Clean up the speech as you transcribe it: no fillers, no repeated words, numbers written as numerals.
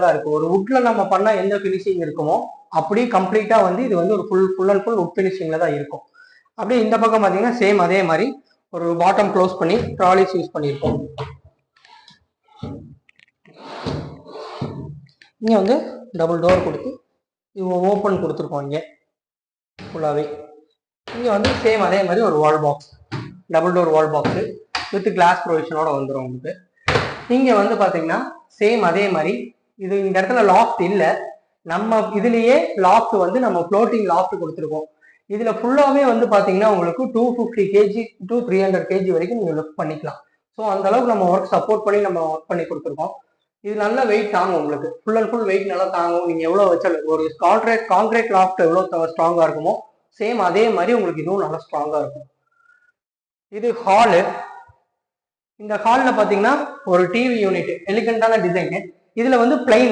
தான் இருக்கு. ஒரு வுட்ல நம்ம பண்ணா எந்த ஃபினிஷிங் இருக்குமோ அப்படியே கம்ப்ளீட்டா வந்து இது வந்து ஒரு ஃபுல் அண்ட் ஃபுல் வுட் ஃபினிஷிங்ல தான் இருக்கும். அப்படியே இந்த பக்கம் பார்த்தீங்கன்னா சேம் அதே மாதிரி ஒரு பாட்டம் க்ளோஸ் பண்ணி ட்ராலிஸ் யூஸ் பண்ணியிருக்கோம். இங்கே வந்து டபுள் டோர் கொடுத்து இது ஓப்பன் கொடுத்துருக்கோம். இங்கே ஃபுல்லாகவே இங்கே வந்து சேம் அதே மாதிரி ஒரு wall box, double door wall box with glass ப்ரொவிஷனோட வந்துடும் உங்களுக்கு. இங்கே வந்து பார்த்தீங்கன்னா சேம் அதே மாதிரி இது இந்த இடத்துல லாஃப்ட் இல்லை, நம்ம இதுலேயே லாஃப்ட் வந்து நம்ம ஃப்ளோட்டிங் லாஃப்ட் கொடுத்துருக்கோம். இதில் ஃபுல்லாகவே வந்து பார்த்தீங்கன்னா உங்களுக்கு 250 kg to 300 kg வரைக்கும் நீங்கள் லிஃப்ட் பண்ணிக்கலாம். ஸோ அந்த அளவுக்கு நம்ம ஒர்க் சப்போர்ட் பண்ணி நம்ம ஒர்க் பண்ணி கொடுத்துருக்கோம். இது நல்ல வெயிட் தாங்கும் உங்களுக்கு, ஃபுல் அண்ட் ஃபுல் வெயிட் நல்லா தாங்கும். நீங்கள் எவ்வளோ வச்சாலும் ஒரு கான்கிரீட் லாஃப்ட் எவ்வளோ ஸ்ட்ராங்காக இருக்குமோ சேம் அதே மாதிரி உங்களுக்கு இதுவும் நல்லா ஸ்ட்ராங்காக இருக்கும். இது ஹாலு. இந்த ஹாலில் பார்த்தீங்கன்னா ஒரு டிவி யூனிட் எலிகண்டான டிசைனு. இதில் வந்து பிளைன்